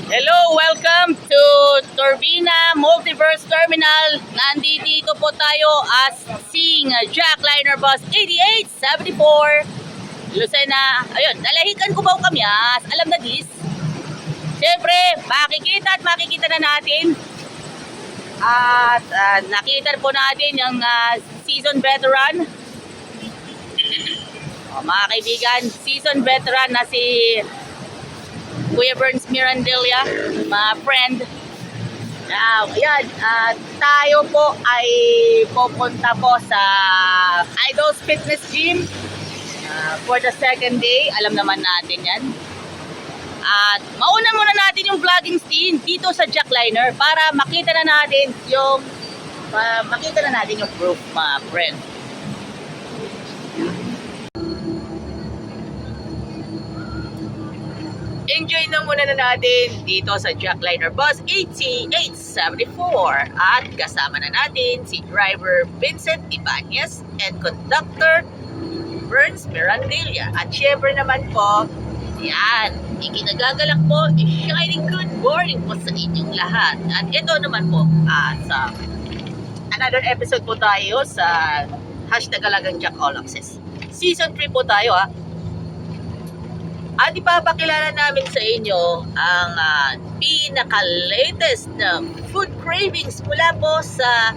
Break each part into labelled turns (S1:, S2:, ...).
S1: Hello, welcome to Turbina Multiverse Terminal. Nandito po tayo as seeing Jackliner Bus 8874 Lucena. Ayun, nalahikan ko ba kami alam na this. Siyempre, makikita na natin. At nakita po natin yung season veteran. Mga kaibigan, season veteran na si Kuya Burns Mirandilla, mga friend. Now, ayan, tayo po ay pupunta po sa Idols Fitness Gym for the second day. Alam naman natin yan. At mauna muna natin yung vlogging scene dito sa Jackliner para makita na natin yung proof, mga friend. Enjoy na muna natin dito sa Jackliner Bus 8874 at kasama na natin si driver Vincent Ibanez and conductor Burns Mirandilla. At syempre naman po, yan, ikinagagalak po, shining good morning po sa inyong lahat. At ito naman po, sa another episode po tayo sa #Alagang Jack All Access. Season 3 po tayo At ipapakilala namin sa inyo ang pinaka-latest na food cravings mula po sa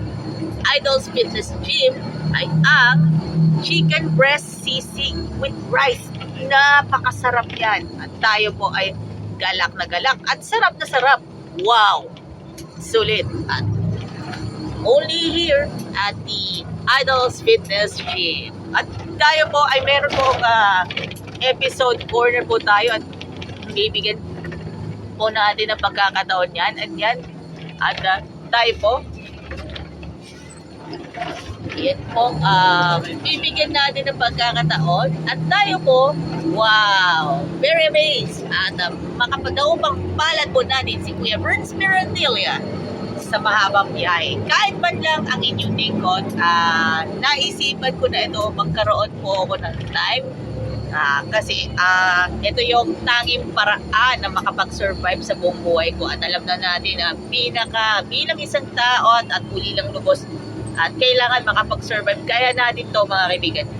S1: Idols Fitness Gym ay ang chicken breast sisig with rice. Napakasarap yan. At tayo po ay galak na galak at sarap na sarap. Wow! Sulit. At only here at the Idols Fitness Gym. At tayo po ay meron po episode corner po tayo at bibigyan po natin ng pagkakataon yan. At yan, at tayo po yan po, bibigyan natin ng pagkakataon at tayo po, wow, very amazed at makapag-daupang palad po natin si Kuya Burns Mirandilla sa mahabang biyahe. Kahit man lang ang inyong lingkod, naisipan ko na ito, magkaroon po ako ng time. Kasi ito yung tanging paraan na makapag-survive sa buong buhay ko. At alam na natin na bilang isang tao at uli lang lubos at kailangan makapag-survive. Kaya natin to, mga kaibigan.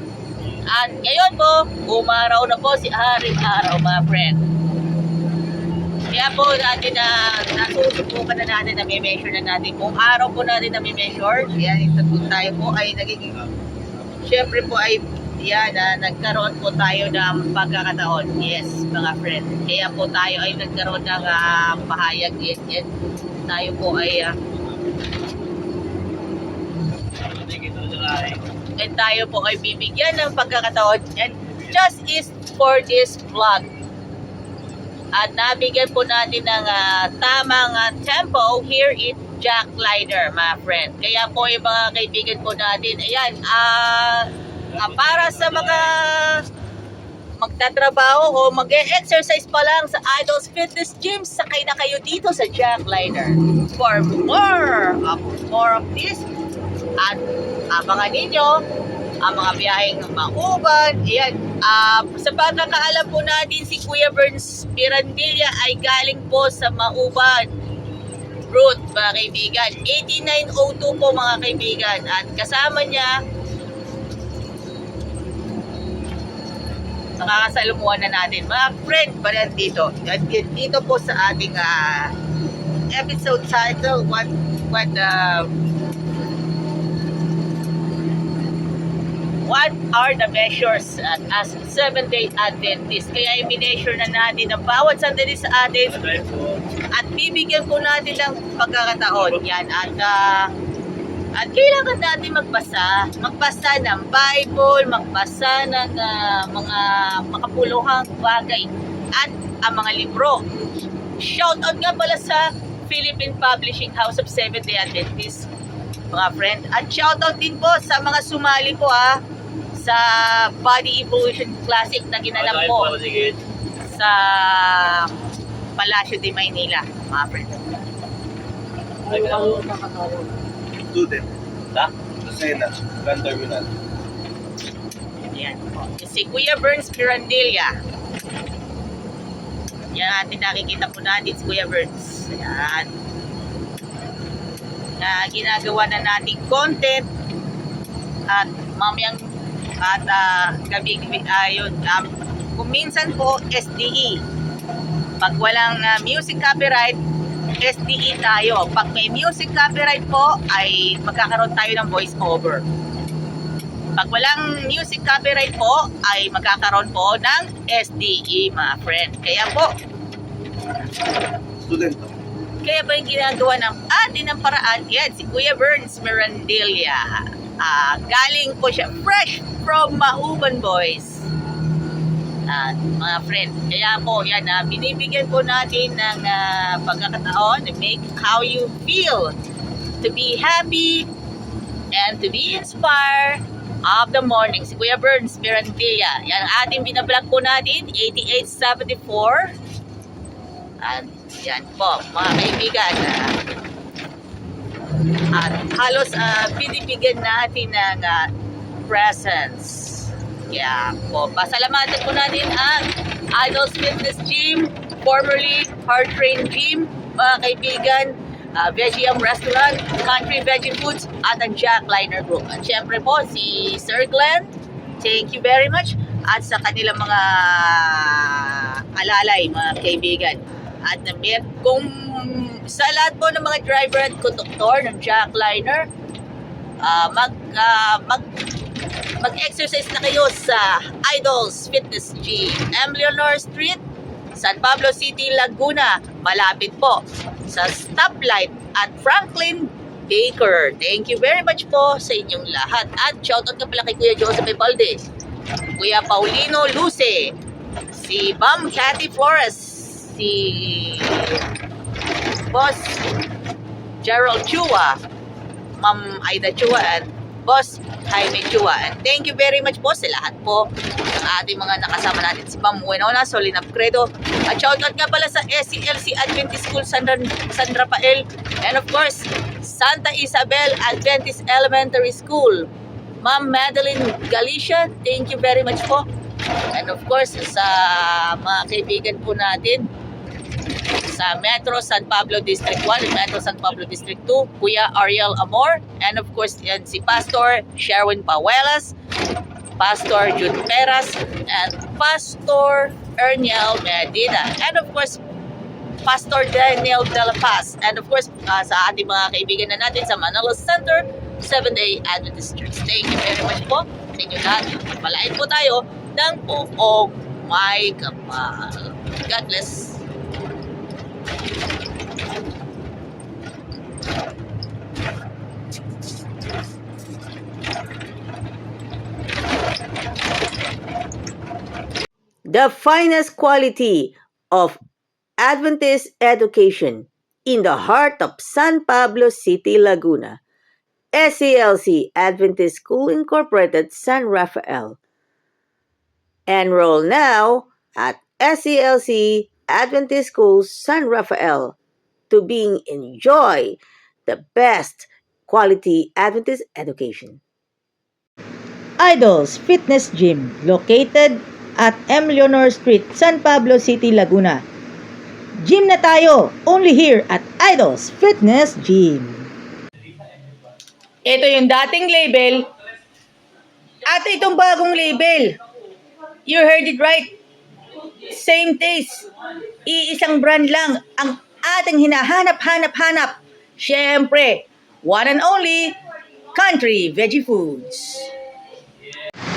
S1: At ngayon po, umaraw na po si Haring Araw, mga friend. Kaya po natin nasusubukan na natin na may-measure na natin. Kung araw po natin na may-measure, kaya ito po tayo po ay nagiging, syempre po ay yan, nagkaroon po tayo ng pagkakataon. Yes, mga friend. Kaya po tayo ay nagkaroon ng pahayag. Yan. Tayo po ay tayo po ay bibigyan ng pagkakataon. And just is for this vlog. At nabigyan po natin ng tamang tempo here in Jackliner, mga friend. Kaya po yung mga kaibigan po natin, ayan, para sa mga magtatrabaho o mag-exercise pa lang sa Idols Fitness Gym, sakay na kayo dito sa Jackliner. For more of this, at abangan ninyo ang mga biyaheng mauban. Ayan, sa pagkakaalam po natin, si Kuya Burns Mirandilla ay galing po sa Mauban route, mga kaibigan. 8902 po, mga kaibigan. At kasama niya, nakakasalumuhan na natin mga friend pa rin dito. Dito po sa ating episode title, what are the measures as 7-day Adventist. Kaya i-measure na natin ang bawat sandali sa atin at bibigyan po natin ng pagkakataon yan. At kailangan natin magbasa ng Bible, magbasa ng mga makapuluhang bagay at ang mga libro. Shoutout nga pala sa Philippine Publishing House of Seventh-day Adventists, mga friend. At shoutout din po sa mga sumali po sa Body Evolution Classic na ginanap po sa Palacio de Maynila, mga friend.
S2: Student. Lucena, Grand Terminal.
S1: Ayan po. Si Kuya Burns Mirandilla. Yan ating nakikita po natin si Kuya Burns. Ayan. Na ginagawa na nating content at mamayang at gabi ayun. Kung minsan po SDE. Pag walang music copyright, SDE tayo. Pag may music copyright po, ay magkakaroon tayo ng voice over. Pag walang music copyright po, ay magkakaroon po ng SDE, mga friend. Kaya po,
S2: Student.
S1: kaya ba yung ginagawa ng atin ng paraan? Yan, si Kuya Burns Mirandilla. Galing po siya fresh from Mauban Boys. Mga friend, kaya po yan, binibigyan po natin ng pagkakataon to make how you feel, to be happy and to be inspired of the morning. Si Kuya Burns Mirandilla, yan ang ating binablog po natin, 8874. At yan po, mga kaibigan, at halos binibigyan natin ng presence. Kaya po, pasalamatan po natin ang Idols Fitness Gym, formerly Heart Train Gym, mga kaibigan, Veggiam Restaurant, Country Veggie Foods, at ang Jack Liner Group. At syempre po, si Sir Glenn, thank you very much, at sa kanilang mga alalay, mga kaibigan. At kung sa lahat po ng mga driver at konduktor ng Jack Liner, mag-exercise na kayo sa Idols Fitness Gym, M. Leonor Street, San Pablo City, Laguna. Malapit po sa stoplight at Franklin Baker. Thank you very much po sa inyong lahat. At shoutout nga pala kay Kuya Joseph Valdez, Kuya Paulino Luce, si Ma'am Cathy Flores, si Boss Gerald Chua, Ma'am Aida Chua, at Boss Jaime Chua. And thank you very much po sa lahat po ng ating mga nakasama natin. Si Ma'am Winona Solinap Credo. At shoutout nga pala sa SCLC Adventist School San Rafael. And of course, Santa Isabel Adventist Elementary School. Ma'am Madeline Galicia, thank you very much po. And of course, sa mga kaibigan po natin sa Metro San Pablo District 1 and Metro San Pablo District 2, Kuya Ariel Amor, and of course yan si Pastor Sherwin Pawelas, Pastor Jude Peras, and Pastor Erniel Medina, and of course Pastor Daniel De La Paz, and of course sa ating mga kaibigan na natin sa Manila Center, 7-Day Adventist Church. Thank you very much po sa inyo lahat. Palain po tayo ng buong may kapal. God bless. The finest quality of Adventist education in the heart of San Pablo City, Laguna. SCLC Adventist School Incorporated, San Rafael. Enroll now at SCLC Adventist School San Rafael to enjoy the best quality Adventist education. Idols Fitness Gym, located at M. Leonor Street, San Pablo City, Laguna. Gym na tayo, only here at Idols Fitness Gym. Ito yung dating label at itong bagong label. You heard it right. Same taste. Iisang brand lang ang ating hinahanap-hanap-hanap. Siyempre, one and only Country Veggie Foods.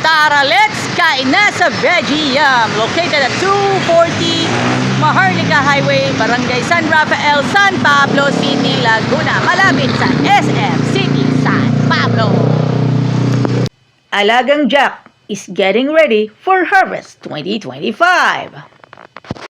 S1: Tara, let's kain na sa Veggiam, located at 240 Maharlika Highway, Barangay San Rafael, San Pablo City, Laguna, malapit sa SM City, San Pablo. Alagang Jack is getting ready for Harvest 2025.